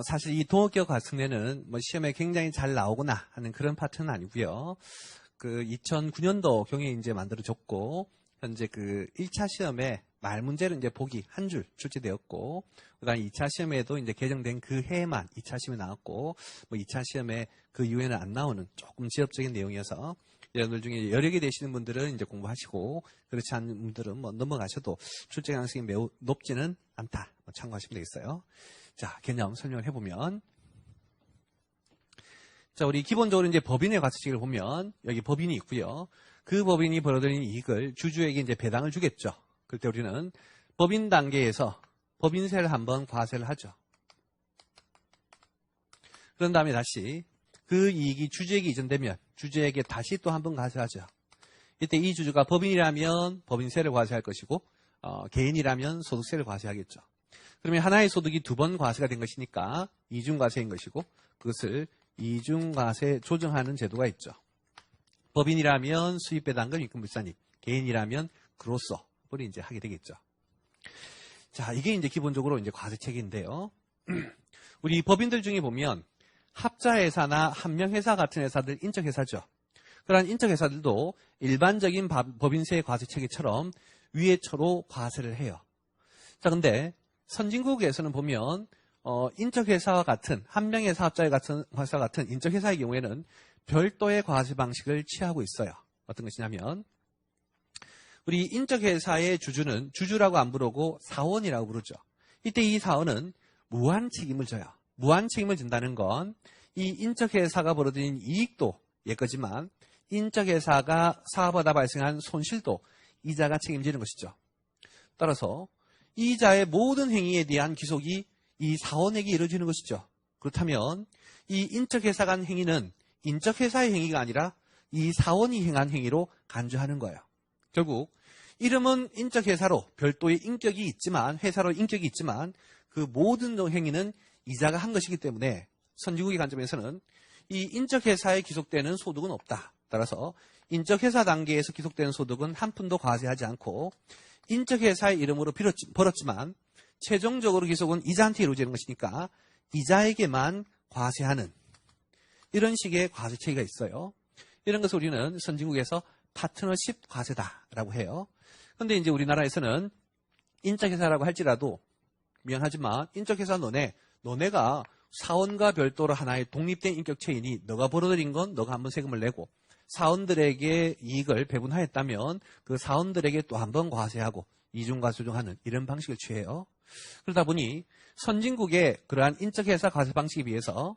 사실 이 동업기업 과세특례는 시험에 굉장히 잘 나오거나 하는 그런 파트는 아니고요. 2009년도 경에 이제 만들어졌고, 현재 1차 시험에 말 문제로 이제 보기 한 줄 출제되었고, 그다음 2차 시험에도 이제 개정된 그 해에만 2차 시험에 나왔고, 2차 시험에 그 이후에는 안 나오는 조금 지엽적인 내용이어서, 여러분들 중에 여력이 되시는 분들은 이제 공부하시고, 그렇지 않은 분들은 넘어가셔도 출제 가능성이 매우 높지는 않다. 참고하시면 되겠어요. 자, 개념 설명을 해보면, 자, 우리 기본적으로 이제 법인의 과세칙을 보면, 여기 법인이 있고요. 그 법인이 벌어들인 이익을 주주에게 이제 배당을 주겠죠. 그럴 때 우리는 법인 단계에서 법인세를 한번 과세를 하죠. 그런 다음에 다시 그 이익이 주주에게 이전되면 주주에게 다시 또 한번 과세하죠. 이때 이 주주가 법인이라면 법인세를 과세할 것이고, 개인이라면 소득세를 과세하겠죠. 그러면 하나의 소득이 두 번 과세가 된 것이니까 이중과세인 것이고, 그것을 이중과세 조정하는 제도가 있죠. 법인이라면 수입배당금 입금불산입, 개인이라면 그로서를 이제 하게 되겠죠. 자, 이게 이제 기본적으로 이제 과세책인데요. 우리 법인들 중에 보면 합자회사나 한명회사 같은 회사들 인적회사죠. 그러한 인적회사들도 일반적인 법인세 과세체계처럼 위에처로 과세를 해요. 자, 근데 선진국에서는 보면 인적회사와 같은 한명회사 합자회 같은 회사 같은 인적회사의 경우에는 별도의 과세 방식을 취하고 있어요. 어떤 것이냐면 우리 인적회사의 주주는 주주라고 안 부르고 사원이라고 부르죠. 이때 이 사원은 무한 책임을 져요. 무한 책임을 진다는 건 이 인적회사가 벌어들인 이익도 예거지만 인적회사가 사업하다 발생한 손실도 이자가 책임지는 것이죠. 따라서 이자의 모든 행위에 대한 기속이 이 사원에게 이루어지는 것이죠. 그렇다면 이 인적회사 간 행위는 인적회사의 행위가 아니라 이 사원이 행한 행위로 간주하는 거예요. 결국 이름은 인적회사로 별도의 인격이 있지만, 회사로 인격이 있지만 그 모든 행위는 이자가 한 것이기 때문에 선진국의 관점에서는 이 인적회사에 기속되는 소득은 없다. 따라서 인적회사 단계에서 기속되는 소득은 한 푼도 과세하지 않고 인적회사의 이름으로 벌었지만 최종적으로 기속은 이자한테 이루어지는 것이니까 이자에게만 과세하는 이런 식의 과세체계가 있어요. 이런 것을 우리는 선진국에서 파트너십 과세다라고 해요. 그런데 이제 우리나라에서는 인적회사라고 할지라도 미안하지만 인적회사 너네가 사원과 별도로 하나의 독립된 인격체이니 너가 벌어들인 건 너가 한번 세금을 내고 사원들에게 이익을 배분하였다면 그 사원들에게 또 한 번 과세하고 이중과세 조정하는 이런 방식을 취해요. 그러다 보니 선진국의 그러한 인적회사 과세 방식에 비해서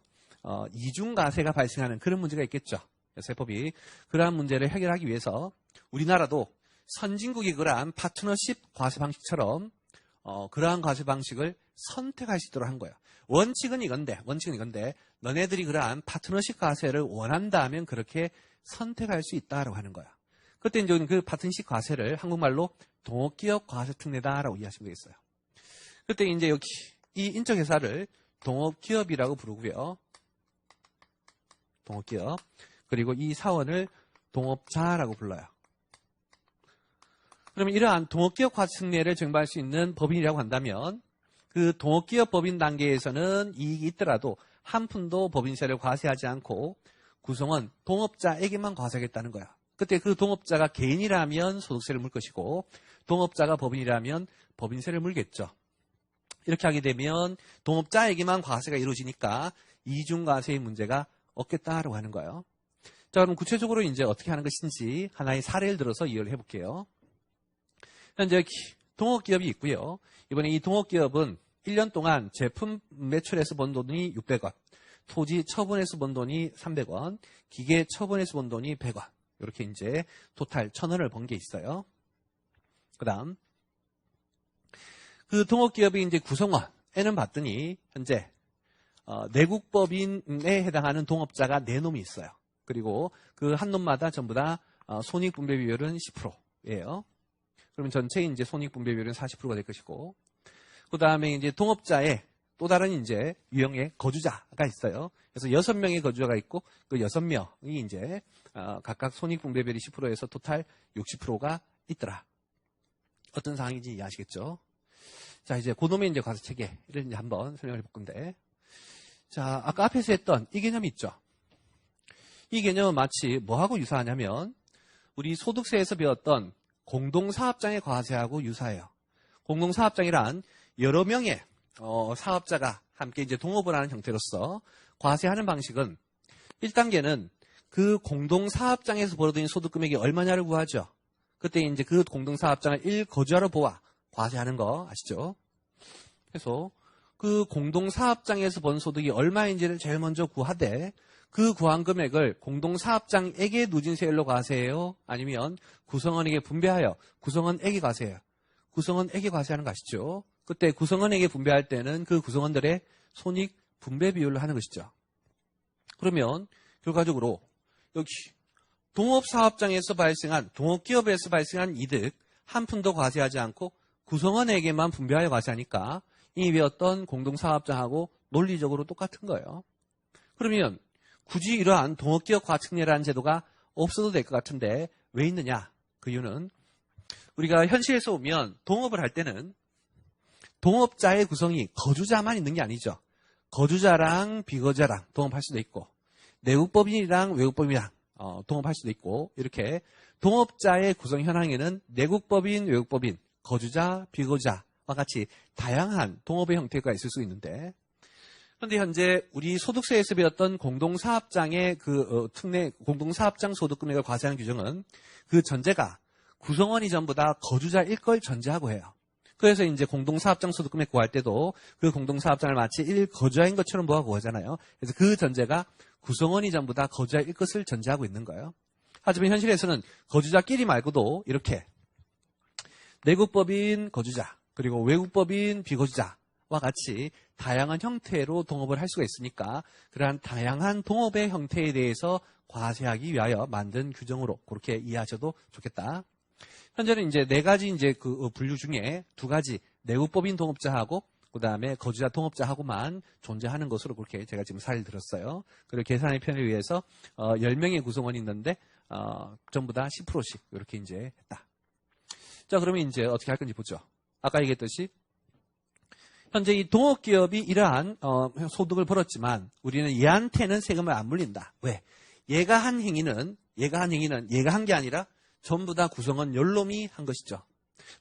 이중과세가 발생하는 그런 문제가 있겠죠. 세법이 그러한 문제를 해결하기 위해서 우리나라도 선진국이 그러한 파트너십 과세 방식처럼 그러한 과세 방식을 선택할 수 있도록 한 거예요. 원칙은 이건데 너네들이 그러한 파트너십 과세를 원한다면 그렇게 선택할 수 있다라고 하는 거야. 그때 이제 그 파트너십 과세를 한국말로 동업기업 과세특례다라고 이해하시면 되겠어요. 그때 이제 여기 이 인적회사를 동업기업이라고 부르고요. 동업기업. 그리고 이 사원을 동업자라고 불러요. 그러면 이러한 동업기업 과세특례를 적용할 수 있는 법인이라고 한다면 그 동업기업 법인 단계에서는 이익이 있더라도 한 푼도 법인세를 과세하지 않고 구성원 동업자에게만 과세하겠다는 거야. 그때 그 동업자가 개인이라면 소득세를 물 것이고 동업자가 법인이라면 법인세를 물겠죠. 이렇게 하게 되면 동업자에게만 과세가 이루어지니까 이중과세의 문제가 없겠다라고 하는 거예요. 자, 그럼 구체적으로 이제 어떻게 하는 것인지 하나의 사례를 들어서 이해를 해볼게요. 현재 동업기업이 있고요. 이번에 이 동업기업은 1년 동안 제품 매출에서 번 돈이 600원, 토지 처분에서 번 돈이 300원, 기계 처분에서 번 돈이 100원. 이렇게 이제 토탈 1,000원을 번 게 있어요. 그 다음, 그 동업기업이 이제 구성원에는 봤더니 현재 내국법인에 해당하는 동업자가 4놈이 있어요. 그리고 그 한 놈마다 전부 다 손익분배 비율은 10%예요. 그러면 전체 이제 손익분배 비율은 40%가 될 것이고, 그 다음에 이제 동업자의 또 다른 이제 유형의 거주자가 있어요. 그래서 6명의 거주자가 있고, 그 6명이 이제 각각 손익분배 비율이 10%에서 토탈 60%가 있더라. 어떤 상황인지 이해하시겠죠? 자, 이제 그놈의 이제 과세 체계를 이제 한번 설명해 볼 건데, 자, 아까 앞에서 했던 이 개념이 있죠. 이 개념은 마치 뭐하고 유사하냐면 우리 소득세에서 배웠던 공동사업장의 과세하고 유사해요. 공동사업장이란 여러 명의 사업자가 함께 이제 동업을 하는 형태로서 과세하는 방식은 1단계는 그 공동사업장에서 벌어들인 소득금액이 얼마냐를 구하죠. 그때 이제 그 공동사업장을 1거주자로 보아 과세하는 거 아시죠? 그래서 그 공동사업장에서 번 소득이 얼마인지를 제일 먼저 구하되 그 구한 금액을 공동사업장에게 누진세율로 과세해요? 아니면 구성원에게 분배하여 구성원에게 과세해요? 구성원에게 과세하는 거 아시죠? 그때 구성원에게 분배할 때는 그 구성원들의 손익 분배 비율로 하는 것이죠. 그러면 결과적으로 여기 동업사업장에서 발생한 동업기업에서 발생한 이득 한 푼도 과세하지 않고 구성원에게만 분배하여 과세하니까 이미 배웠던 공동사업장하고 논리적으로 똑같은 거예요. 그러면 굳이 이러한 동업기업 과특례라는 제도가 없어도 될 것 같은데 왜 있느냐? 그 이유는 우리가 현실에서 보면 동업을 할 때는 동업자의 구성이 거주자만 있는 게 아니죠. 거주자랑 비거주자랑 동업할 수도 있고 내국법인이랑 외국법인이랑 동업할 수도 있고 이렇게 동업자의 구성 현황에는 내국법인, 외국법인, 거주자, 비거주자와 같이 다양한 동업의 형태가 있을 수 있는데 그런데 현재 우리 소득세에서 배웠던 공동사업장의 그 특례 공동사업장 소득금액을 과세하는 규정은 그 전제가 구성원이 전부 다 거주자일 걸 전제하고 해요. 그래서 이제 공동사업장 소득금액 구할 때도 그 공동사업장을 마치 1거주자인 것처럼 보고 구하잖아요. 그래서 그 전제가 구성원이 전부 다 거주자일 것을 전제하고 있는 거예요. 하지만 현실에서는 거주자끼리 말고도 이렇게 내국법인 거주자 그리고 외국법인 비거주자와 같이 다양한 형태로 동업을 할 수가 있으니까 그러한 다양한 동업의 형태에 대해서 과세하기 위하여 만든 규정으로 그렇게 이해하셔도 좋겠다. 현재는 이제 네 가지 이제 그 분류 중에 두 가지 내국법인 동업자하고 그 다음에 거주자 동업자하고만 존재하는 것으로 그렇게 제가 지금 사례를 들었어요. 그리고 계산의 편을 위해서 10명의 구성원이 있는데 전부 다 10%씩 이렇게 이제 했다. 자, 그러면 이제 어떻게 할 건지 보죠. 아까 얘기했듯이 현재 이 동업기업이 이러한 소득을 벌었지만 우리는 얘한테는 세금을 안 물린다. 왜? 얘가 한 행위는 얘가 한 게 아니라 전부 다 구성원 연놈이 한 것이죠.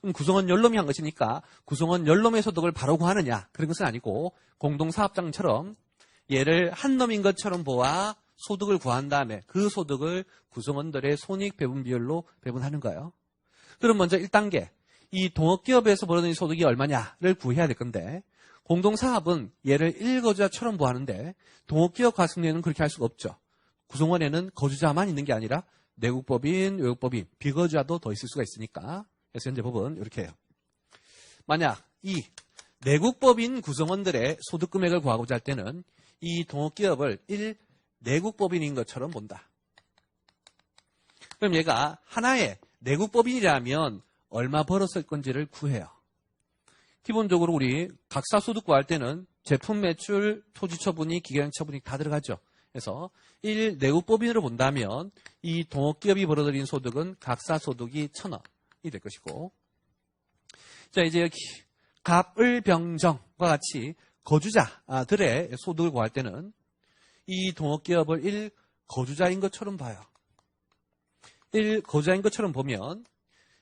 그럼 구성원 연놈이 한 것이니까 구성원 연놈의 소득을 바로 구하느냐 그런 것은 아니고 공동사업장처럼 얘를 한 놈인 것처럼 보아 소득을 구한 다음에 그 소득을 구성원들의 손익 배분 비율로 배분하는 거예요. 그럼 먼저 1단계 이 동업기업에서 벌어들인 소득이 얼마냐를 구해야 될 건데 공동사업은 얘를 1거주자처럼 보하는데 동업기업 과세는 그렇게 할 수가 없죠. 구성원에는 거주자만 있는 게 아니라 내국법인, 외국법인, 비거주자도 더 있을 수가 있으니까 그래서 현재 법은 이렇게 해요. 만약 이 내국법인 구성원들의 소득금액을 구하고자 할 때는 이 동업기업을 1내국법인인 것처럼 본다. 그럼 얘가 하나의 내국법인이라면 얼마 벌었을 건지를 구해요. 기본적으로 우리 각사 소득 구할 때는 제품 매출, 토지 처분이, 기계량 처분이 다 들어가죠. 그래서 1내국법인으로 본다면 이 동업기업이 벌어들인 소득은 각사 소득이 1,000원이 될 것이고 자 이제 여기 갑을병정과 같이 거주자들의 소득을 구할 때는 이 동업기업을 1거주자인 것처럼 봐요. 1거주자인 것처럼 보면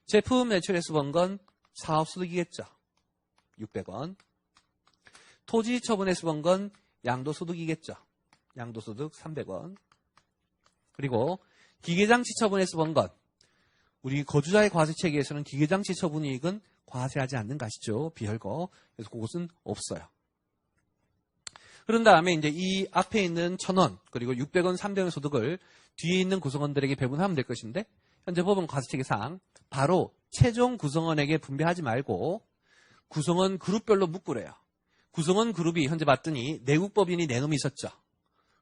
제품 매출에서 번 건 사업소득이겠죠. 600원. 토지 처분에서 번 건 양도소득이겠죠. 양도소득 300원. 그리고 기계장치 처분에서 번 건 우리 거주자의 과세체계에서는 기계장치 처분 이익은 과세하지 않는 것이죠. 비혈거. 그래서 그것은 없어요. 그런 다음에 이제 이 앞에 있는 1,000원 그리고 600원, 300원 소득을 뒤에 있는 구성원들에게 배분하면 될 것인데 현재 법원 과세체계상 바로 최종 구성원에게 분배하지 말고 구성원 그룹별로 묶으래요. 구성원 그룹이 현재 봤더니 내국법인이 4놈이 있었죠.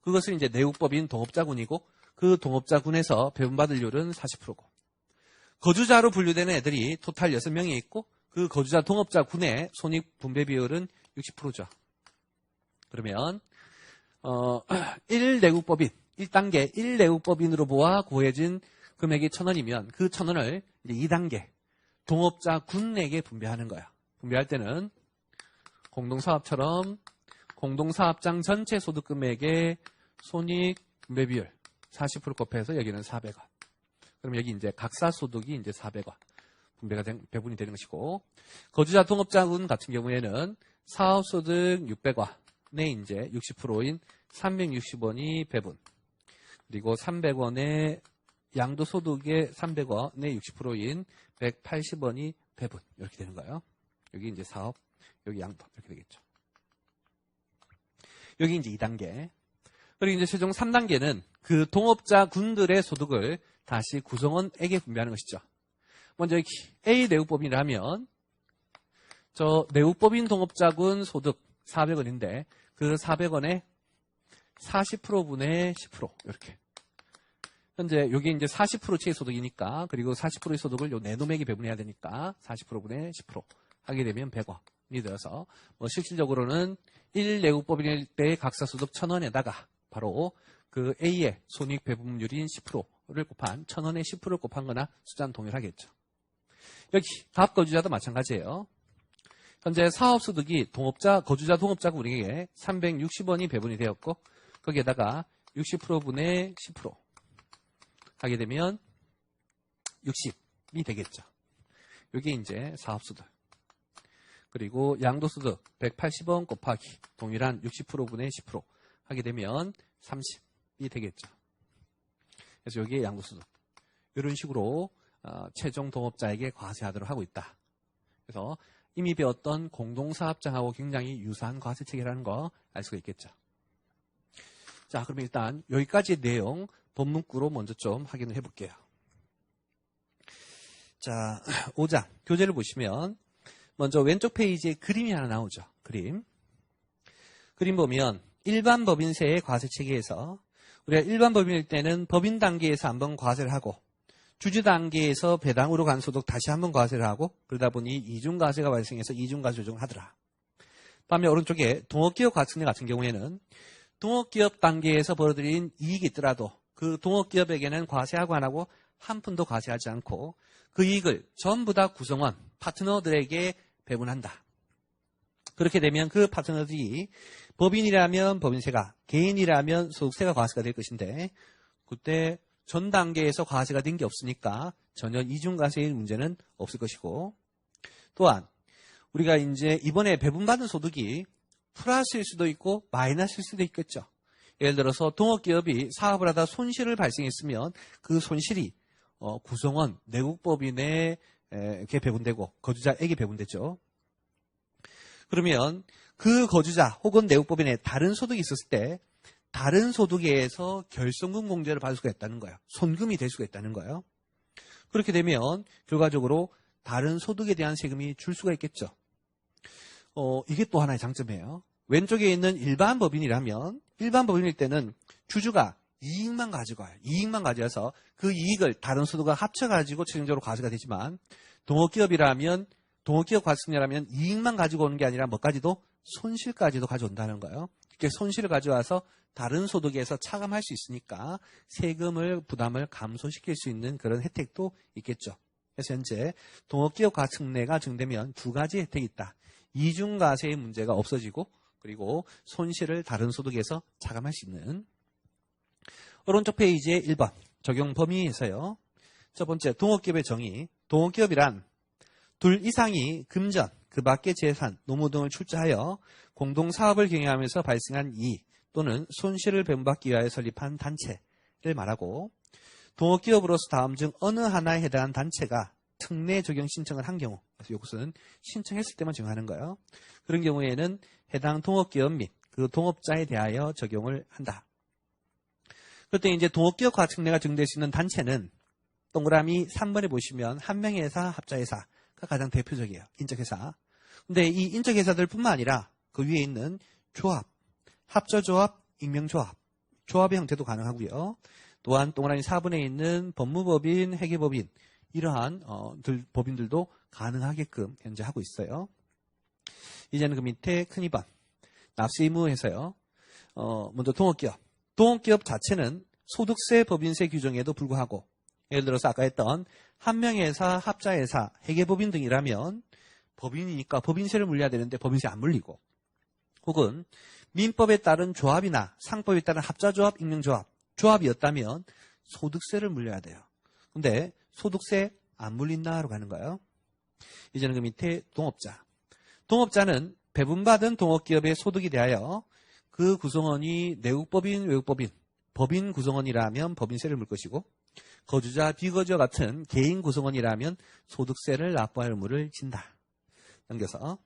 그것은 이제 내국법인 동업자군이고 그 동업자군에서 배분받을 율은 40%고 거주자로 분류되는 애들이 토탈 6명이 있고 그 거주자 동업자군의 손익 분배 비율은 60%죠. 그러면 1내국법인 1단계 1내국법인으로 보아 구해진 금액이 1,000원이면 그 1,000원을 이제 2단계 동업자군에게 분배하는 거야. 분배할 때는 공동사업처럼 공동사업장 전체 소득금액의 손익 분배 비율 40% 곱해서 여기는 400원. 그럼 여기 이제 각사 소득이 이제 400원 배분이 되는 것이고, 거주자 동업자군 같은 경우에는 사업 소득 600원에 이제 60%인 360원이 배분. 그리고 300원의 양도 소득의 300원의 60%인 180원이 배분. 이렇게 되는 거예요. 여기 이제 사업, 여기 양도 이렇게 되겠죠. 여기 이제 2단계. 그리고 이제 최종 3단계는 그 동업자 군들의 소득을 다시 구성원에게 분배하는 것이죠. 먼저 A 내국법인이라면 저 내국법인 동업자군 소득 400원인데 그 400원의 40%분의 10% 이렇게. 현재 여기 이제 40%치의 소득이니까, 그리고 40%의 소득을 요 내노맥이 배분해야 되니까 40%분의 10% 하게 되면 100원이 되어서 실질적으로는 1내국법인일 때 각사 소득 1000원에다가 바로 그 A의 손익 배분율인 10%를 곱한 1000원의 10%를 곱한 거나 숫자는 동일하겠죠. 여기 갑거주자도 마찬가지예요. 현재 사업소득이 거주자 동업자군에게 360원이 배분이 되었고, 거기에다가 60%분의 10% 하게 되면 60이 되겠죠. 이게 이제 사업소득. 그리고 양도소득 180원 곱하기 동일한 60%분의 10% 하게 되면 30이 되겠죠. 그래서 여기에 양도소득. 이런 식으로 최종 동업자에게 과세하도록 하고 있다. 그래서 이미 배웠던 공동사업장하고 굉장히 유사한 과세체계라는 거 알 수가 있겠죠. 자, 그럼 일단 여기까지 내용 본문구로 먼저 좀 확인을 해볼게요. 자, 5장 교재를 보시면 먼저 왼쪽 페이지에 그림이 하나 나오죠. 그림 보면 일반 법인세의 과세체계에서 우리가 일반 법인일 때는 법인 단계에서 한번 과세를 하고, 주주 단계에서 배당으로 간 소득 다시 한번 과세를 하고, 그러다 보니 이중과세가 발생해서 이중과세 조정을 하더라. 반면 오른쪽에 동업기업 과세체 같은 경우에는 동업기업 단계에서 벌어들인 이익이 있더라도 그 동업기업에게는 과세하고 안 하고 한 푼도 과세하지 않고 그 이익을 전부 다 구성원, 파트너들에게 배분한다. 그렇게 되면 그 파트너들이 법인이라면 법인세가, 개인이라면 소득세가 과세가 될 것인데, 그때 전 단계에서 과세가 된 게 없으니까 전혀 이중과세의 문제는 없을 것이고, 또한 우리가 이제 이번에 배분받은 소득이 플러스일 수도 있고 마이너스일 수도 있겠죠. 예를 들어서 동업기업이 사업을 하다 손실을 발생했으면 그 손실이 구성원, 내국법인에게 배분되고 거주자에게 배분되죠. 그러면 그 거주자 혹은 내국법인에 다른 소득이 있었을 때 다른 소득에서 결손금 공제를 받을 수가 있다는 거예요. 손금이 될 수가 있다는 거예요. 그렇게 되면 결과적으로 다른 소득에 대한 세금이 줄 수가 있겠죠. 이게 또 하나의 장점이에요. 왼쪽에 있는 일반 법인이라면, 일반 법인일 때는 주주가 이익만 가지고 와요. 이익만 가져와서 그 이익을 다른 소득과 합쳐가지고 최종적으로 과세가 되지만, 동업기업이라면, 동업기업 과세라면 이익만 가지고 오는 게 아니라 뭐까지도 손실까지도 가져온다는 거예요. 이렇게 손실을 가져와서 다른 소득에서 차감할 수 있으니까 세금을 부담을 감소시킬 수 있는 그런 혜택도 있겠죠. 그래서 현재 동업기업 과세가 증되면 두 가지 혜택이 있다. 이중과세의 문제가 없어지고, 그리고 손실을 다른 소득에서 차감할 수 있는. 오른쪽 페이지에 1번 적용 범위에서요. 첫 번째, 동업기업의 정의. 동업기업이란 둘 이상이 금전, 그 밖의 재산, 노무 등을 출자하여 공동사업을 경영하면서 발생한 이익 또는 손실을 배분받기 위하여 설립한 단체를 말하고, 동업기업으로서 다음 중 어느 하나에 해당한 단체가 특례 적용 신청을 한 경우, 그래서 이것은 신청했을 때만 적용하는 거예요. 그런 경우에는 해당 동업기업 및 그 동업자에 대하여 적용을 한다. 그때 이제 동업기업 과특례가 적용될 수 있는 단체는 동그라미 3번에 보시면 한 명의 회사, 합자회사가 가장 대표적이에요. 인적회사. 근데 이 인적회사들 뿐만 아니라 그 위에 있는 조합, 합조조합, 익명조합, 조합의 형태도 가능하고요. 또한 동그라미 4번에 있는 법무법인, 회계법인, 이러한 법인들도 가능하게끔 현재 하고 있어요. 이제는 그 밑에 큰 2번 납세 의무에서요. 먼저 동업기업. 동업기업 자체는 소득세, 법인세 규정에도 불구하고, 예를 들어서 아까 했던 한 명의 회사, 합자회사, 회계법인 등이라면 법인이니까 법인세를 물려야 되는데 법인세 안 물리고, 혹은 민법에 따른 조합이나 상법에 따른 합자조합, 익명조합, 조합이었다면 소득세를 물려야 돼요. 근데 소득세 안 물린다라고 하는 거예요. 이제는 그 밑에 동업자. 동업자는 배분받은 동업기업의 소득이 대하여 그 구성원이 내국법인, 외국법인, 법인 구성원이라면 법인세를 물 것이고 거주자, 비거주와 같은 개인 구성원이라면 소득세를 납부할 의무를 진다. 넘겨서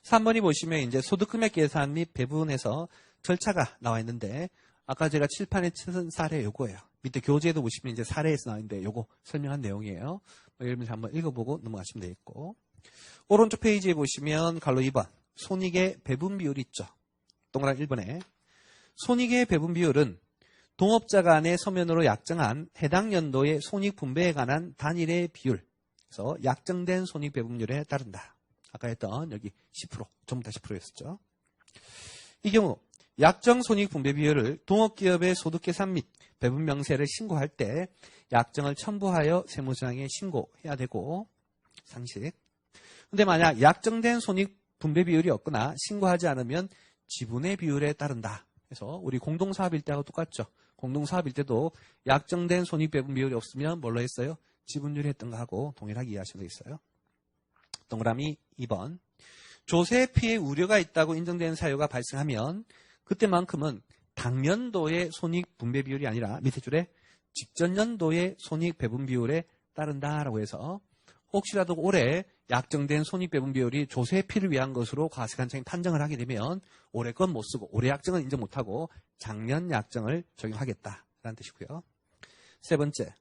3번이 보시면 이제 소득금액 계산 및 배분에서 절차가 나와 있는데 아까 제가 칠판에 치는 사례 요거예요. 밑에 교재에도 보시면 이제 사례에서 나와 있는데 요거 설명한 내용이에요. 예를 들면 한번 읽어보고 넘어가시면 되겠고 오른쪽 페이지에 보시면 갈로 2번 손익의 배분 비율이 있죠. 동그라미 1번에 손익의 배분 비율은 동업자 간의 서면으로 약정한 해당 연도의 손익 분배에 관한 단일의 비율 그래서 약정된 손익 배분율에 따른다. 아까 했던 여기 10% 전부 다 10%였었죠. 이 경우 약정 손익 분배 비율을 동업기업의 소득계산 및 배분 명세를 신고할 때 약정을 첨부하여 세무서장에 신고해야 되고 상식. 근데 만약 약정된 손익 분배 비율이 없거나 신고하지 않으면 지분의 비율에 따른다. 그래서 우리 공동사업일 때하고 똑같죠. 공동사업일 때도 약정된 손익 배분 비율이 없으면 뭘로 했어요? 지분율이 했던 거하고 동일하게 이해하시면 되겠어요. 동그라미 2번. 조세 피해 우려가 있다고 인정되는 사유가 발생하면 그때만큼은 당년도의 손익 분배 비율이 아니라 밑에 줄에 직전 연도의 손익 배분 비율에 따른다라고 해서 혹시라도 올해 약정된 손익 배분 비율이 조세 피를 위한 것으로 과세관청이 판정을 하게 되면 올해 건 못 쓰고 올해 약정은 인정 못하고 작년 약정을 적용하겠다라는 뜻이고요. 세 번째,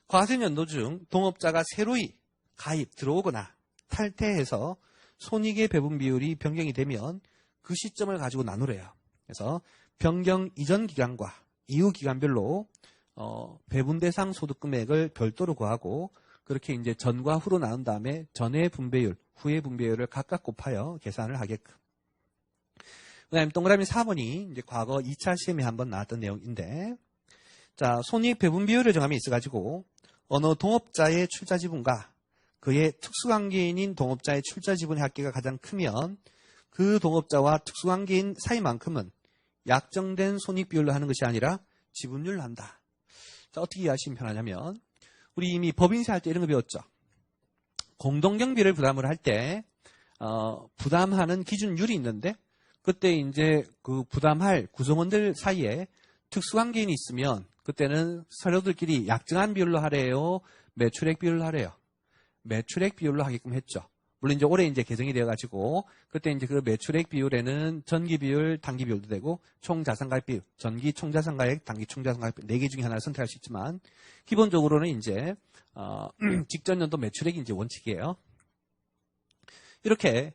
과세연도 중 동업자가 새로이 가입, 들어오거나 탈퇴해서 손익의 배분 비율이 변경이 되면 그 시점을 가지고 나누래요. 그래서 변경 이전 기간과 이후 기간별로 배분 대상 소득 금액을 별도로 구하고 그렇게 이제 전과 후로 나눈 다음에 전의 분배율, 후의 분배율을 각각 곱하여 계산을 하게끔. 그다음에 동그라미 4번이 이제 과거 2차 시험에 한번 나왔던 내용인데, 자 손익 배분 비율을 정함이 있어가지고 어느 동업자의 출자 지분과 그의 특수관계인인 동업자의 출자 지분의 합계가 가장 크면 그 동업자와 특수관계인 사이만큼은 약정된 손익 비율로 하는 것이 아니라 지분율로 한다. 자, 어떻게 이해하시면 편하냐면 우리 이미 법인세 할 때 이런 거 배웠죠. 공동경비를 부담을 할 때 부담하는 기준율이 있는데 그때 이제 그 부담할 구성원들 사이에 특수관계인이 있으면 그때는 서로들끼리 약정한 비율로 하래요? 매출액 비율로 하래요? 매출액 비율로 하게끔 했죠. 물론 이제 올해 이제 개정이 되어가지고 그때 이제 그 매출액 비율에는 전기 비율, 단기 비율도 되고 총 자산가액 비율, 전기 총자산가액, 단기 총자산가액 4개 중에 하나를 선택할 수 있지만 기본적으로는 이제 직전 연도 매출액이 이제 원칙이에요. 이렇게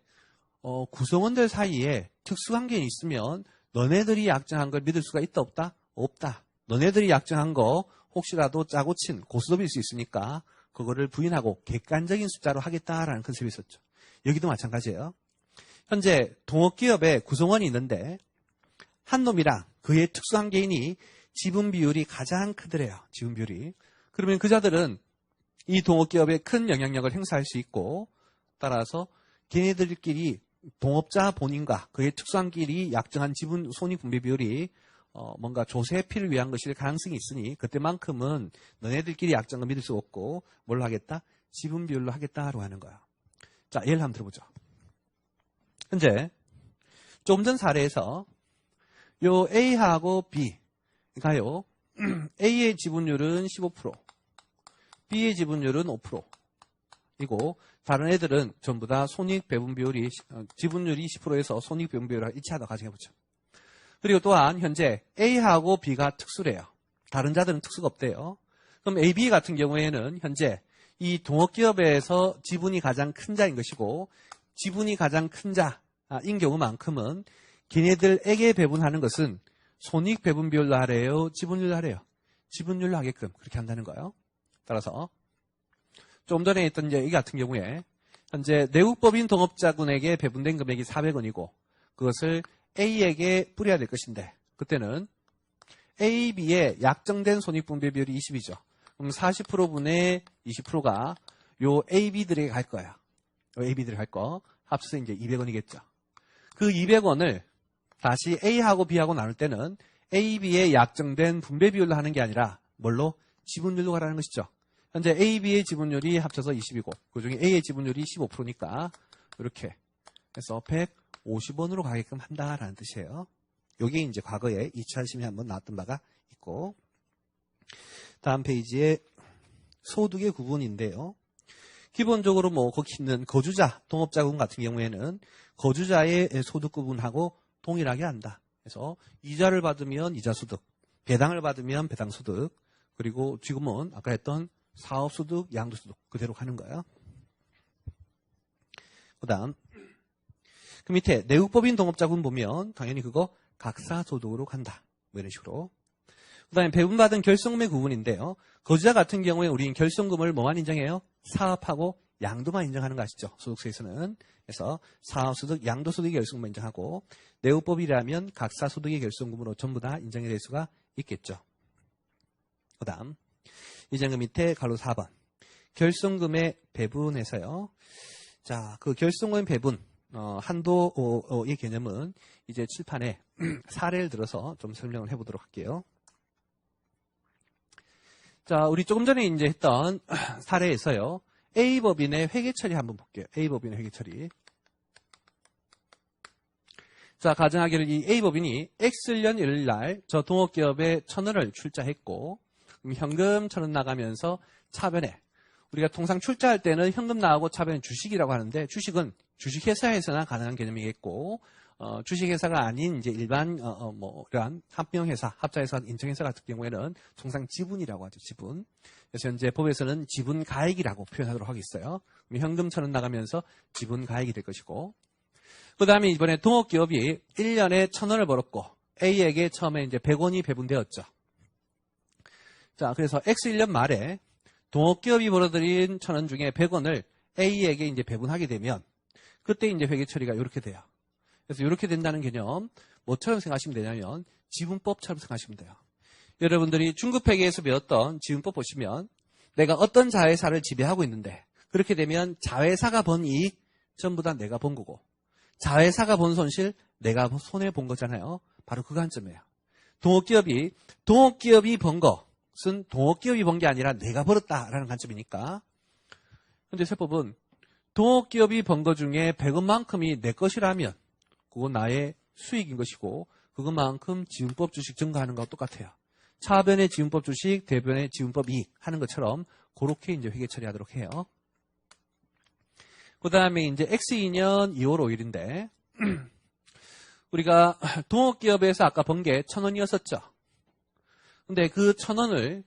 구성원들 사이에 특수관계인이 있으면 너네들이 약정한 걸 믿을 수가 있다 없다? 없다. 너네들이 약정한 거 혹시라도 짜고 친 고스톱일 수 있으니까 그거를 부인하고 객관적인 숫자로 하겠다라는 컨셉이 있었죠. 여기도 마찬가지예요. 현재 동업기업에 구성원이 있는데 한 놈이랑 그의 특수관계인이 지분 비율이 가장 크더래요. 지분 비율이. 그러면 그자들은 이 동업기업에 큰 영향력을 행사할 수 있고 따라서 걔네들끼리 동업자 본인과 그의 특수관계인이 약정한 지분 손익 분배 비율이 뭔가 조세 피를 위한 것일 가능성이 있으니 그때만큼은 너네들끼리 약정을 믿을 수 없고 뭘로 하겠다? 지분 비율로 하겠다라고 하는 거야. 자, 예를 한번 들어보죠. 현재 조금 전 사례에서 요 A하고 B가요. A의 지분율은 15%, B의 지분율은 5%이고 다른 애들은 전부 다 손익 배분 비율이 지분율이 10%에서 손익 배분 비율을 일치하다 가정해보죠. 그리고 또한 현재 A하고 B가 특수래요. 다른 자들은 특수가 없대요. 그럼 A, B 같은 경우에는 현재 이 동업기업에서 지분이 가장 큰 자인 것이고 지분이 가장 큰 자인 경우만큼은 걔네들에게 배분하는 것은 손익 배분 비율로 하래요? 지분율로 하래요? 지분율로 하게끔 그렇게 한다는 거예요. 따라서 좀 전에 했던 이제 이 같은 경우에 현재 내국법인 동업자군에게 배분된 금액이 400원이고 그것을 A에게 뿌려야 될 것인데 그때는 A, B의 약정된 손익분배 비율이 20이죠. 그럼 40%분의 20%가 요 A, B들에게 갈 거야. 요 A, B들에게 갈 거. 합쳐서 이제 200원이겠죠. 그 200원을 다시 A하고 B하고 나눌 때는 A, B의 약정된 분배 비율로 하는 게 아니라 뭘로? 지분율로 가라는 것이죠. 현재 A, B의 지분율이 합쳐서 20이고 그중에 A의 지분율이 15%니까 이렇게 해서 150원으로 가게끔 한다라는 뜻이에요. 이게 이제 과거에 2차 시험에 한번 나왔던 바가 있고, 다음 페이지에 소득의 구분인데요. 기본적으로 뭐 거기 있는 거주자, 동업자금 같은 경우에는 거주자의 소득 구분하고 동일하게 한다. 그래서 이자를 받으면 이자 소득, 배당을 받으면 배당 소득, 그리고 지금은 아까 했던 사업 소득, 양도 소득 그대로 가는 거예요. 그다음 그 밑에 내국법인 동업자금 보면 당연히 그거 각사 소득으로 간다. 뭐 이런 식으로. 그다음에 배분받은 결성금의 구분인데요. 거주자 같은 경우에 우리는 결성금을 뭐만 인정해요? 사업하고 양도만 인정하는 거 아시죠? 소득세에서는. 그래서 사업소득, 양도소득의 결성금만 인정하고 내국법이라면 각사소득의 결성금으로 전부 다 인정이 될 수가 있겠죠. 그 다음 이제 그 밑에 가로 4번 결성금의 배분에서요. 자, 그 결성금 배분 한도의 개념은 이제 칠판에 사례를 들어서 좀 설명을 해보도록 할게요. 자, 우리 조금 전에 이제 했던 사례에서요. A법인의 회계 처리 한번 볼게요. A법인의 회계 처리. 자, 가정하기를 이 A법인이 X년 1일날 저 동업기업에 1,000원을 출자했고, 그럼 현금 1,000원 나가면서 차변에, 우리가 통상 출자할 때는 현금 나가고 차변에 주식이라고 하는데, 주식은 주식회사에서나 가능한 개념이겠고, 주식회사가 아닌 이제 일반 이러한 합병회사, 합자회사, 인정회사 같은 경우에는 통상 지분이라고 하죠. 지분. 그래서 현재 법에서는 지분 가액이라고 표현하도록 하겠어요. 현금 1,000원 나가면서 지분 가액이 될 것이고, 그 다음에 이번에 동업기업이 1년에 1,000원을 벌었고 A에게 처음에 이제 100원이 배분되었죠. 자, 그래서 X1년 말에 동업기업이 벌어들인 1,000원 중에 100원을 A에게 이제 배분하게 되면 그때 이제 회계 처리가 이렇게 돼요. 그래서 이렇게 된다는 개념 뭐처럼 생각하시면 되냐면 지분법처럼 생각하시면 돼요. 여러분들이 중급회계에서 배웠던 지분법 보시면 내가 어떤 자회사를 지배하고 있는데 그렇게 되면 자회사가 번 이익 전부 다 내가 본 거고 자회사가 본 손실 내가 손해본 거잖아요. 바로 그 관점이에요. 동업기업이 번 것은 동업기업이 번 게 아니라 내가 벌었다라는 관점이니까. 그런데 세법은 동업기업이 번 것 중에 100원만큼이 내 것이라면 그건 나의 수익인 것이고 그것만큼 지분법 주식 증가하는 거와 똑같아요. 차변의 지분법 주식, 대변의 지분법 이익 하는 것처럼 그렇게 이제 회계 처리하도록 해요. 그 다음에 이제 X2년 2월 5일인데, 우리가 동업기업에서 아까 번 게 1,000원이었었죠. 근데 그 1,000원을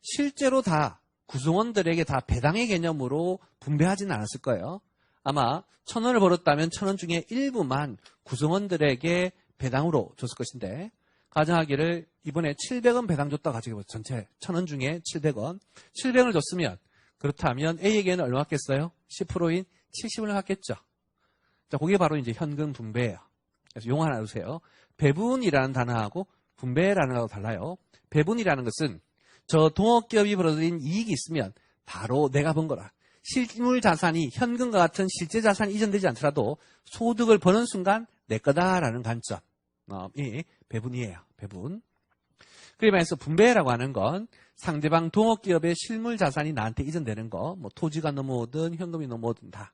실제로 다 구성원들에게 다 배당의 개념으로 분배하지는 않았을 거예요. 아마 1,000원을 벌었다면 1,000원 중에 일부만 구성원들에게 배당으로 줬을 것인데, 가정하기를 이번에 700원 배당 줬다고 가지고 전체 1,000원 중에 700원. 700원을 줬으면, 그렇다면 A에게는 얼마 받겠어요? 10%인 70원을 받겠죠. 자, 그게 바로 이제 현금 분배예요. 그래서 용어 하나 주세요. 배분이라는 단어하고 분배라는 거하고 달라요. 배분이라는 것은 저 동업기업이 벌어들인 이익이 있으면 바로 내가 번 거라. 실물 자산이 현금과 같은 실제 자산이 이전되지 않더라도 소득을 버는 순간 내 거다라는 관점이 배분이에요. 배분. 그에 반해서 분배라고 하는 건 상대방 동업기업의 실물 자산이 나한테 이전되는 거, 뭐 토지가 넘어오든 현금이 넘어오든 다.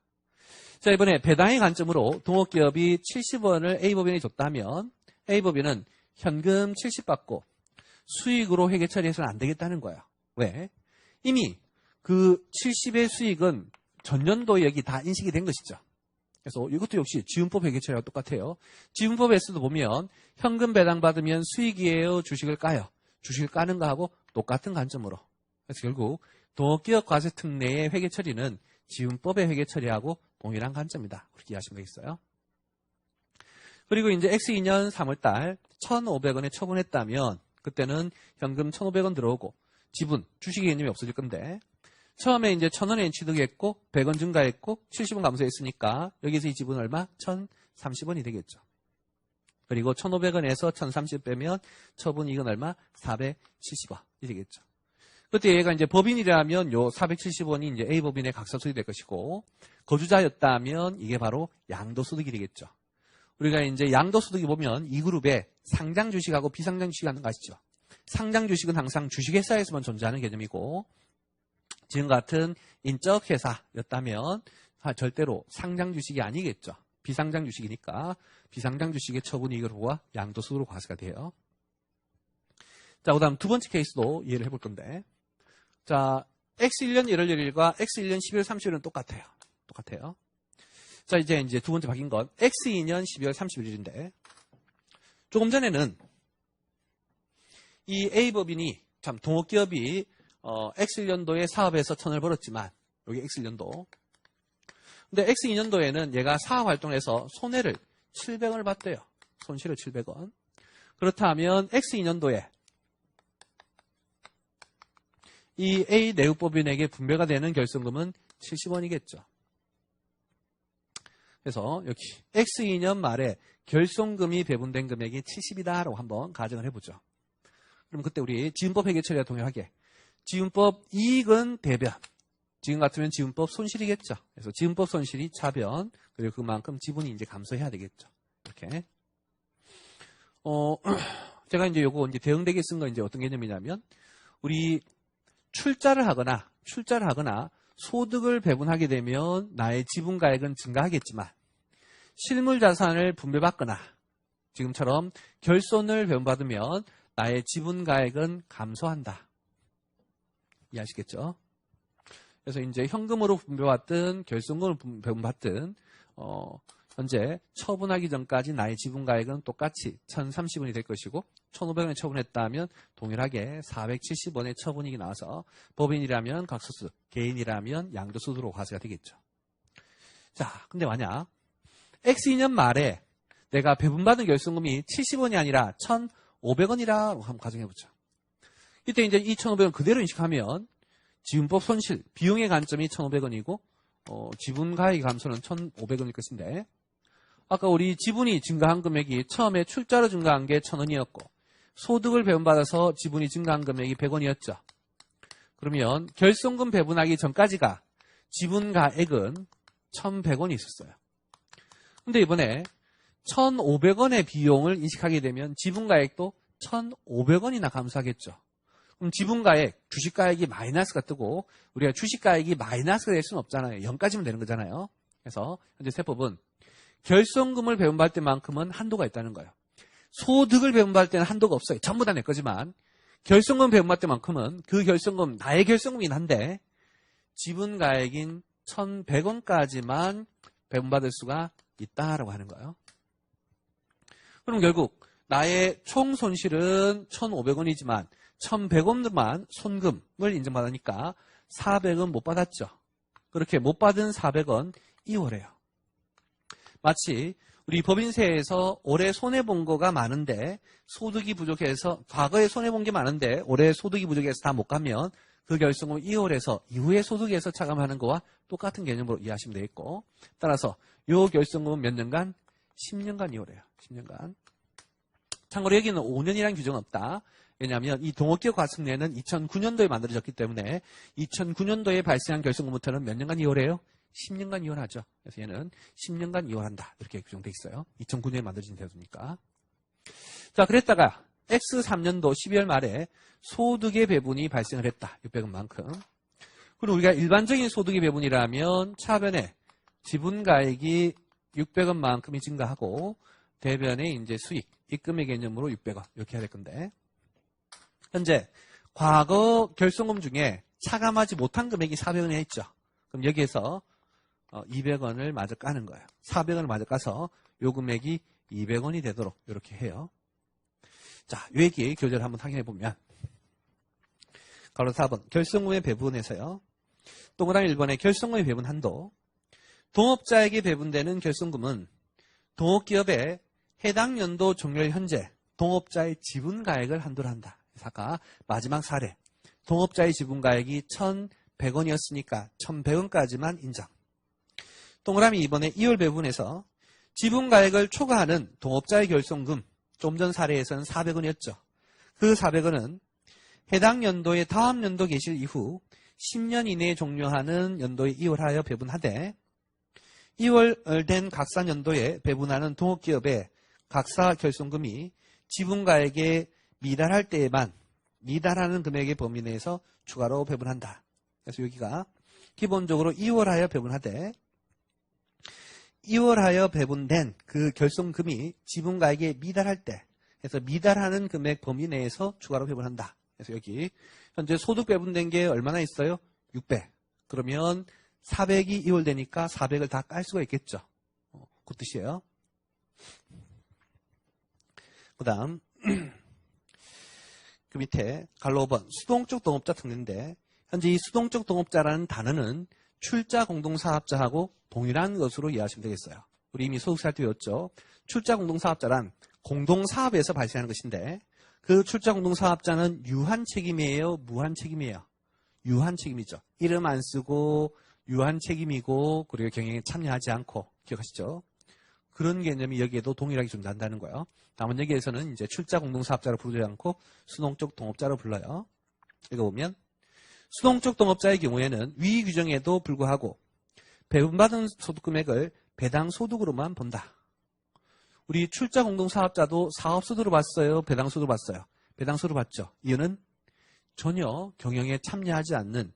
자, 이번에 배당의 관점으로 동업기업이 70원을 A법인에 줬다면 A법인은 현금 70 받고 수익으로 회계 처리해서는 안 되겠다는 거예요. 왜? 이미 그 70의 수익은 전년도 여기 다 인식이 된 것이죠. 그래서 이것도 역시 지분법 회계 처리와 똑같아요. 지분법에서도 보면 현금 배당 받으면 수익이에요? 주식을 까요? 주식을 까는 거하고 똑같은 관점으로. 그래서 결국 동업기업 과세 특례의 회계 처리는 지분법의 회계 처리하고 동일한 관점이다. 그렇게 이해하시면 되겠어요. 그리고 이제 X2년 3월달 1,500원에 처분했다면 그때는 현금 1,500원 들어오고 지분, 주식의 개념이 없어질 건데 처음에 이제 1,000원에 취득했고 100원 증가했고 70원 감소했으니까 여기서 이 지분 얼마? 1,030원이 되겠죠. 그리고 1,500원에서 1,030 빼면 처분 이익은 얼마? 470원이 되겠죠. 그때 얘가 이제 법인이라면 요 470원이 이제 A법인의 각사소득이 될 것이고 거주자였다면 이게 바로 양도소득이 되겠죠. 우리가 이제 양도소득이 보면 이 그룹에 상장 주식하고 비상장 주식 하는 거 아시죠? 상장 주식은 항상 주식회사에서만 존재하는 개념이고 지금 같은 인적 회사였다면 절대로 상장 주식이 아니겠죠. 비상장 주식이니까 비상장 주식의 처분 이익으로와 양도소득으로 과세가 돼요. 자, 그 다음 두 번째 케이스도 이해를 해볼 건데 자, X1년 1월 1일과 X1년 12월 30일은 똑같아요. 자, 이제 두 번째 바뀐 건 X2년 12월 31일인데 조금 전에는 이 A법인이 참 동업기업이 X1년도에 사업에서 1,000을 벌었지만 여기 X1년도 근데 X2년도에는 얘가 사업 활동에서 손해를 700원을 봤대요. 손실을 700원. 그렇다면 X2년도에 이 A 내국법인에게 분배가 되는 결손금은 70원이겠죠. 그래서 여기 X2년 말에 결손금이 배분된 금액이 70이다라고 한번 가정을 해보죠. 그럼 그때 우리 지분법 회계 처리와 동일하게 지분법 이익은 대변, 지금 같으면 지분법 손실이겠죠. 그래서 지분법 손실이 차변, 그리고 그만큼 지분이 이제 감소해야 되겠죠. 이렇게. 제가 이제 요거 이제 대응되게 쓴 건 이제 어떤 개념이냐면, 우리 출자를 하거나 소득을 배분하게 되면 나의 지분가액은 증가하겠지만, 실물 자산을 분배받거나, 지금처럼 결손을 배분받으면 나의 지분가액은 감소한다. 이해하시겠죠? 그래서 이제 현금으로 분배받든 결손금으로 배분받든 현재 처분하기 전까지 나의 지분가액은 똑같이 1,030원이 될 것이고 1,500원에 처분했다면 동일하게 470원의 처분이익이 나와서 법인이라면 각소수득, 개인이라면 양도소득으로 과세가 되겠죠. 자, 근데 만약 X2년 말에 내가 배분받은 결손금이 70원이 아니라 1,500원이라고 한번 가정해보죠. 이때 이제 이 1,500원 그대로 인식하면 지분법 손실, 비용의 관점이 1,500원이고 지분가액 감소는 1,500원일 것인데 아까 우리 지분이 증가한 금액이 처음에 출자로 증가한 게 1,000원이었고 소득을 배분받아서 지분이 증가한 금액이 100원이었죠. 그러면 결손금 배분하기 전까지가 지분가액은 1,100원이 있었어요. 근데 이번에 1,500원의 비용을 인식하게 되면 지분가액도 1,500원이나 감소하겠죠. 그럼 지분가액, 주식가액이 마이너스가 뜨고 우리가 주식가액이 마이너스가 될 수는 없잖아요. 0까지면 되는 거잖아요. 그래서 현재 세법은 결손금을 배분받을 때만큼은 한도가 있다는 거예요. 소득을 배분받을 때는 한도가 없어요. 전부 다 내 거지만 결손금 배분받을 때만큼은 그 결손금, 나의 결손금이긴 한데 지분가액인 1,100원까지만 배분받을 수가 있다라고 하는 거예요. 그럼 결국 나의 총 손실은 1,500원이지만 1,100원만 손금을 인정받으니까 400원 못 받았죠. 그렇게 못 받은 400원 이월해요. 마치 우리 법인세에서 올해 손해본 거가 많은데 소득이 부족해서 과거에 손해본 게 많은데 올해 소득이 부족해서 다 못 가면 그 결손금 이월해서 이후에 소득에서 차감하는 거와 똑같은 개념으로 이해하시면 되겠고 따라서 이 결손금은 몇 년간? 10년간 이월해요. 10년간. 참고로 여기는 5년이라는 규정은 없다. 왜냐하면 이 동업기업 과세는 2009년도에 만들어졌기 때문에 2009년도에 발생한 결손금부터는 몇 년간 이월해요? 10년간 이월하죠. 그래서 얘는 10년간 이월한다. 이렇게 규정되어 있어요. 2009년에 만들어진 대도니까. 자, 그랬다가 X3년도 12월 말에 소득의 배분이 발생을 했다. 600원만큼. 그리고 우리가 일반적인 소득의 배분이라면 차변에 지분가액이 600원만큼이 증가하고 대변에 이제 수익, 입금의 개념으로 600원 이렇게 해야 될 건데 현재 과거 결손금 중에 차감하지 못한 금액이 400원이 있죠. 그럼 여기에서 200원을 마저 까는 거예요. 400원을 마저 까서 요 금액이 200원이 되도록 이렇게 해요. 자, 요 얘기 교재를 한번 확인해 보면 가로 4번 결손금의 배분에서요. 동그라미 1번의 결손금의 배분 한도 동업자에게 배분되는 결손금은 동업기업의 해당 연도 종료일 현재 동업자의 지분가액을 한도로 한다. 아까 마지막 사례 동업자의 지분가액이 1,100원이었으니까 1,100원까지만 인정. 동그라미 2번의 2월 배분에서 지분가액을 초과하는 동업자의 결손금 좀 전 사례에서는 400원이었죠. 그 400원은 해당 연도의 다음 연도 개시 이후 10년 이내에 종료하는 연도에 이월하여 배분하되 이월된 각사년도에 배분하는 동업기업의 각사 결손금이 지분가액에 미달할 때에만 미달하는 금액의 범위 내에서 추가로 배분한다. 그래서 여기가 기본적으로 2월하여 배분하되 2월하여 배분된 그 결손금이 지분가액에 미달할 때 그래서 미달하는 금액 범위 내에서 추가로 배분한다. 그래서 여기 현재 소득 배분된 게 얼마나 있어요? 600. 그러면 400이 2월 되니까 400을 다 깔 수가 있겠죠. 그 뜻이에요. 그 다음 그 밑에 갈로 5번 수동적 동업자 특례인데 현재 이 수동적 동업자라는 단어는 출자 공동사업자하고 동일한 것으로 이해하시면 되겠어요. 우리 이미 소득세 할 때 배웠죠. 출자 공동사업자란 공동사업에서 발생하는 것인데 그 출자 공동사업자는 유한 책임이에요? 무한 책임이에요? 유한 책임이죠. 이름 안 쓰고 유한 책임이고 그리고 경영에 참여하지 않고 기억하시죠? 그런 개념이 여기에도 동일하게 존재한다는 거예요. 다만 여기에서는 이제 출자 공동사업자로 부르지 않고 수동적 동업자로 불러요. 읽어보면 수동적 동업자의 경우에는 위 규정에도 불구하고 배분받은 소득금액을 배당 소득으로만 본다. 우리 출자 공동사업자도 사업소득으로 봤어요? 배당소득으로 봤어요? 배당소득으로 봤죠. 이유는 전혀 경영에 참여하지 않는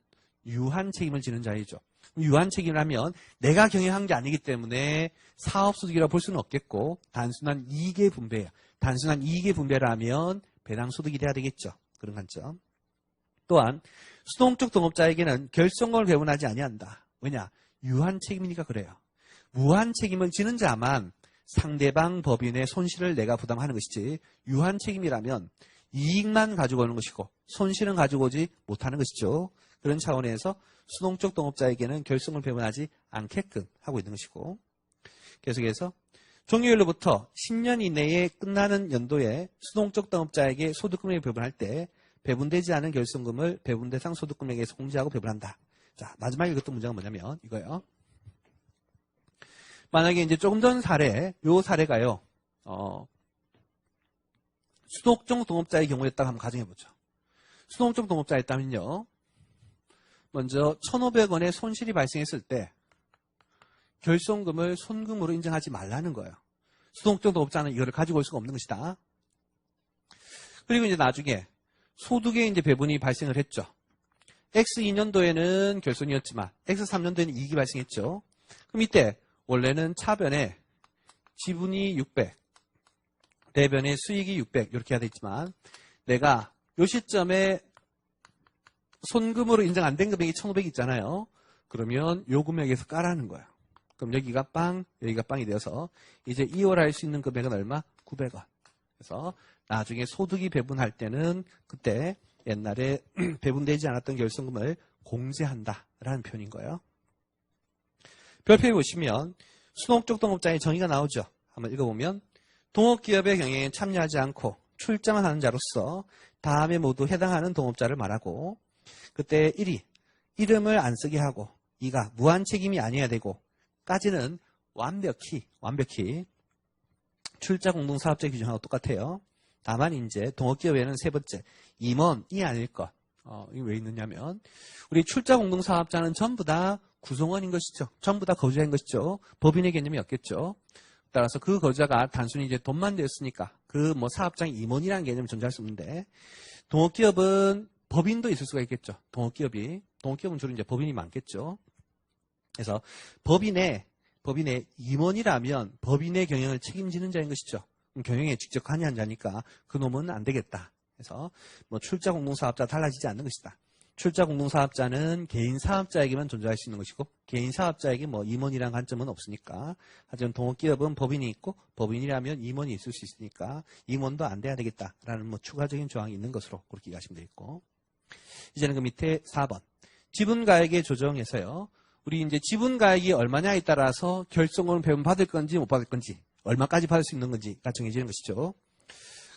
유한 책임을 지는 자이죠. 유한 책임이라면 내가 경영한 게 아니기 때문에 사업소득이라고 볼 수는 없겠고 단순한 이익의 분배예요. 단순한 이익의 분배라면 배당소득이 돼야 되겠죠. 그런 관점. 또한 수동적 동업자에게는 결손금을 배분하지 아니한다. 왜냐? 유한 책임이니까 그래요. 무한 책임을 지는 자만 상대방 법인의 손실을 내가 부담하는 것이지 유한 책임이라면 이익만 가지고 오는 것이고 손실은 가지고 오지 못하는 것이죠. 그런 차원에서 수동적 동업자에게는 결손금을 배분하지 않게끔 하고 있는 것이고 계속해서 종료일로부터 10년 이내에 끝나는 연도에 수동적 동업자에게 소득금액을 배분할 때 배분되지 않은 결손금을 배분대상 소득금액에서 공제하고 배분한다. 자, 마지막에 이것도 문제가 뭐냐면 이거예요. 만약에 이제 조금 전 사례, 요 사례가요, 수동적 동업자의 경우였다고 한번 가정해보죠. 수동적 동업자였다면요, 먼저 1,500원의 손실이 발생했을 때 결손금을 손금으로 인정하지 말라는 거예요. 수동적 동업자는 이거를 가지고 올 수가 없는 것이다. 그리고 이제 나중에 소득의 이제 배분이 발생을 했죠. X2년도에는 결손이었지만 X3년도에는 이익이 발생했죠. 그럼 이때 원래는 차변에 지분이 600, 대변에 수익이 600 이렇게 해야 되지만 내가 이 시점에 손금으로 인정 안 된 금액이 1,500 있잖아요. 그러면 요 금액에서 까라는 거예요. 그럼 여기가 빵, 여기가 빵이 되어서 이제 이월할 수 있는 금액은 얼마? 900원. 그래서 나중에 소득이 배분할 때는 그때 옛날에 배분되지 않았던 결손금을 공제한다라는 표현인 거예요. 별표에 보시면 수동적 동업자의 정의가 나오죠. 한번 읽어보면 동업기업의 경영에 참여하지 않고 출자만 하는 자로서 다음에 모두 해당하는 동업자를 말하고 그때 1위 이름을 안 쓰게 하고 2가 무한 책임이 아니어야 되고 까지는 완벽히 출자 공동사업자 규정하고 똑같아요. 다만 이제 동업기업에는 세 번째 임원이 아닐 것. 이게 왜 있느냐면 우리 출자 공동사업자는 전부 다 구성원인 것이죠. 전부 다 거주자인 것이죠. 법인의 개념이 없겠죠. 따라서 그 거주자가 단순히 이제 돈만 되었으니까 그 뭐 사업장의 임원이라는 개념은 존재할 수 없는데 동업기업은 법인도 있을 수가 있겠죠. 동업기업은 주로 이제 법인이 많겠죠. 그래서 법인의 임원이라면 법인의 경영을 책임지는 자인 것이죠. 경영에 직접 관여한 자니까 그 놈은 안 되겠다. 그래서 뭐 출자 공동사업자 달라지지 않는 것이다. 출자 공동사업자는 개인 사업자에게만 존재할 수 있는 것이고 개인 사업자에게 뭐 임원이라는 관점은 없으니까 하지만 동업기업은 법인이 있고 법인이라면 임원이 있을 수 있으니까 임원도 안 돼야 되겠다라는 뭐 추가적인 조항이 있는 것으로 그렇게 이해하시면 되겠고 이제는 그 밑에 4번 지분가액의 조정에서요. 우리 이제 지분가액이 얼마냐에 따라서 결손금을 배분받을 건지 못 받을 건지 얼마까지 받을 수 있는 건지가 정해지는 것이죠.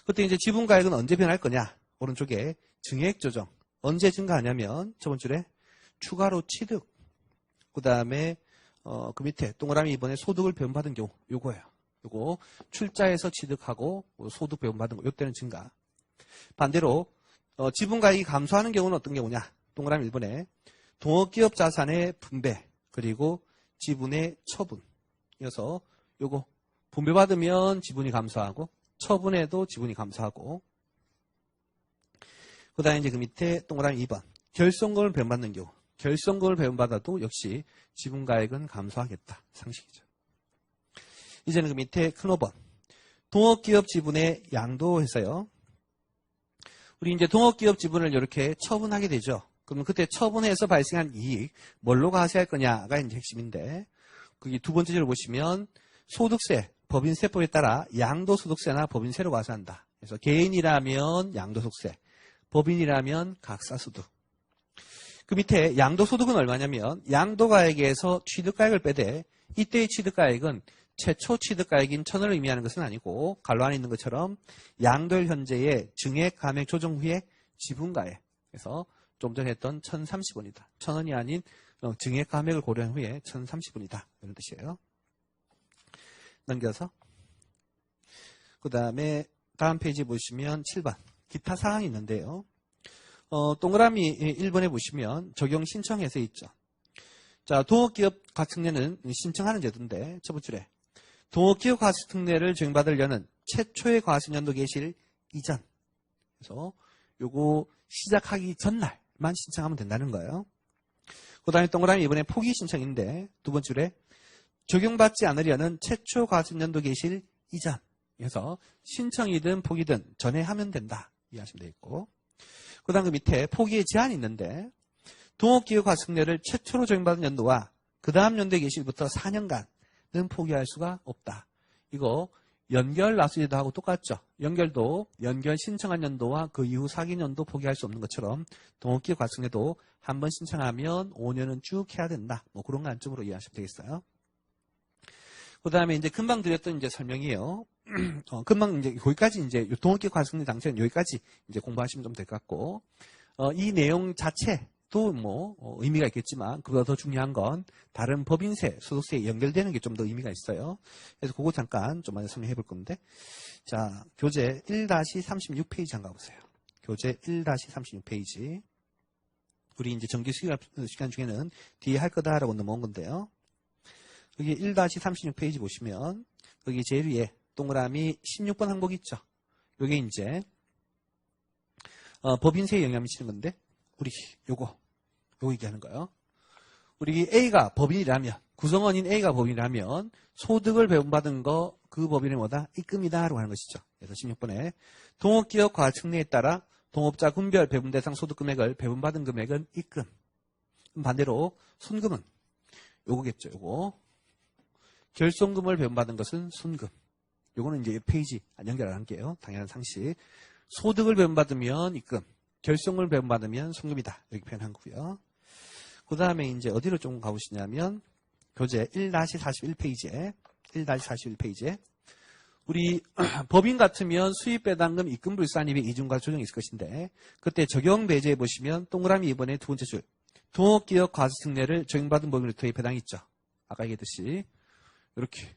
그때 이제 지분가액은 언제 변할 거냐? 오른쪽에 증액 조정. 언제 증가하냐면 저번 줄에 추가로 취득. 그 다음에 그 밑에 동그라미 이번에 소득을 배분받은 경우 요거예요. 요거 출자해서 취득하고 소득 배분받은 거. 요때는 증가. 반대로 지분가액이 감소하는 경우는 어떤 경우냐? 동그라미 1번에 동업기업 자산의 분배 그리고 지분의 처분. 이어서 요거 분배받으면 지분이 감소하고 처분해도 지분이 감소하고 그 다음에 이제 그 밑에 동그라미 2번 결손금을 배분받는 경우 결손금을 배분받아도 역시 지분가액은 감소하겠다. 상식이죠. 이제는 그 밑에 큰 5번 동업기업 지분의 양도해서요. 우리 이제 동업기업 지분을 이렇게 처분하게 되죠. 그러면 그때 처분해서 발생한 이익 뭘로 과세할 거냐가 이제 핵심인데 거기 두 번째 줄 보시면 소득세, 법인세법에 따라 양도소득세나 법인세로 과세한다. 그래서 개인이라면 양도소득세, 법인이라면 각사소득. 그 밑에 양도소득은 얼마냐면 양도가액에서 취득가액을 빼되 이때의 취득가액은 최초 취득가액인 1,000원을 의미하는 것은 아니고 갈로 안에 있는 것처럼 양도일 현재의 증액 감액 조정 후에 지분가액. 그래서 좀 전에 했던 1,030원이다. 1,000원이 아닌 증액 감액을 고려한 후에 1,030원이다. 이런 뜻이에요. 넘겨서 그 다음에 다음 페이지 보시면 7번 기타 사항이 있는데요. 동그라미 1번에 보시면 적용 신청해서 있죠. 자, 동업기업 과세특례는 신청하는 제도인데 첫 번째 줄에 동업기업 과세특례를 적용받으려는 최초의 과세연도 개시일 이전. 그래서 요거 시작하기 전날만 신청하면 된다는 거예요. 그 다음에 동그라미 이번에 포기 신청인데 두 번째 줄에 적용받지 않으려는 최초 과세연도 개시일 이전. 그래서 신청이든 포기든 전에 하면 된다. 이해하시면 되겠고. 그 다음 그 밑에 포기의 제한이 있는데 동업기업 과세특례를 최초로 적용받은 연도와 그 다음 연도의 개시일부터 4년간은 포기할 수가 없다. 이거 연결 납세제도하고 똑같죠. 연결도 연결 신청한 연도와 그 이후 4기년도 포기할 수 없는 것처럼 동업기업 과세특례도 한 번 신청하면 5년은 쭉 해야 된다. 뭐 그런 관점으로 이해하시면 되겠어요. 그 다음에 이제 금방 드렸던 이제 설명이에요. 금방 이제 거기까지 이제 동업기업 과세특례 당시에는 여기까지 이제 공부하시면 좀 될 것 같고, 이 내용 자체도 뭐 의미가 있겠지만 그보다 더 중요한 건 다른 법인세, 소득세에 연결되는 게 좀 더 의미가 있어요. 그래서 그거 잠깐 좀 많이 설명해 볼 건데, 자 교재 1-36페이지 한번 가보세요. 교재 1-36페이지. 우리 이제 정규 시간 중에는 뒤에 할 거다라고 넘어온 건데요. 여기 1-36페이지 보시면 여기 제일 위에 동그라미 16번 항목 있죠. 요게 이제 법인세에 영향 미치는 건데 우리 요거 얘기하는 거예요. 우리 A가 법인이라면 구성원인 A가 법인이라면 소득을 배분받은 거 그 법인이 뭐다? 입금이다라고 하는 것이죠. 그래서 16번에 동업기업 과세특례에 따라 동업자 군별 배분 대상 소득 금액을 배분받은 금액은 입금. 반대로 손금은 요거겠죠. 요거 결손금을 배분받은 것은 손금. 요거는 이제 페이지 연결 안 할게요. 당연한 상식. 소득을 배분받으면 입금, 결손금을 배분받으면 손금이다. 이렇게 표현한 거고요. 그 다음에 이제 어디로 좀 가보시냐면 교재 1-41페이지에 우리 법인 같으면 수입배당금 입금불산입의 이중과 조정이 있을 것인데 그때 적용 배제에 보시면 동그라미 2번의 두 번째 줄 동업기업 과세특례를 적용받은 법인으로부터의 배당이 있죠. 아까 얘기했듯이 이렇게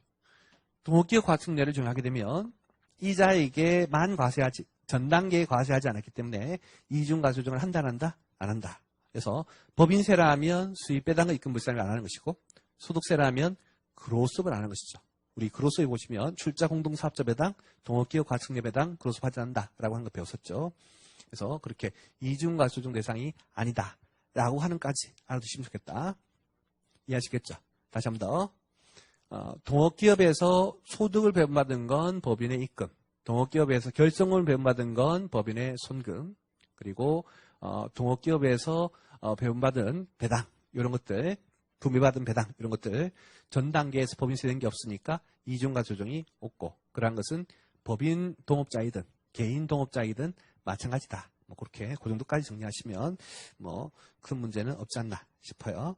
동업기업 과세특례를 적용하게 되면 이자에게만 과세하지 전 단계에 과세하지 않았기 때문에 이중과세 조정을 한다 안 한다? 안 한다. 그래서 법인세라면 수입배당금 입금불산입을 안 하는 것이고 소득세라면 그로스업을 안 하는 것이죠. 우리 그로스업에 보시면 출자 공동사업자 배당, 동업기업 과세특례 배당, 그로스업 하지 않는다라고 하는 거 배웠었죠. 그래서 그렇게 이중과세 조정 대상이 아니다라고 하는까지 알아두시면 좋겠다. 이해하시겠죠? 다시 한 번 더. 동업기업에서 소득을 배분받은 건 법인의 입금, 동업기업에서 결손금을 배분받은 건 법인의 손금, 그리고 동업기업에서 배분받은 배당 이런 것들, 분배받은 배당 이런 것들 전 단계에서 법인세 된 게 없으니까 이중과세 조정이 없고 그러한 것은 법인 동업자이든 개인 동업자이든 마찬가지다. 뭐 그렇게 그 정도까지 정리하시면 뭐 큰 문제는 없지 않나 싶어요.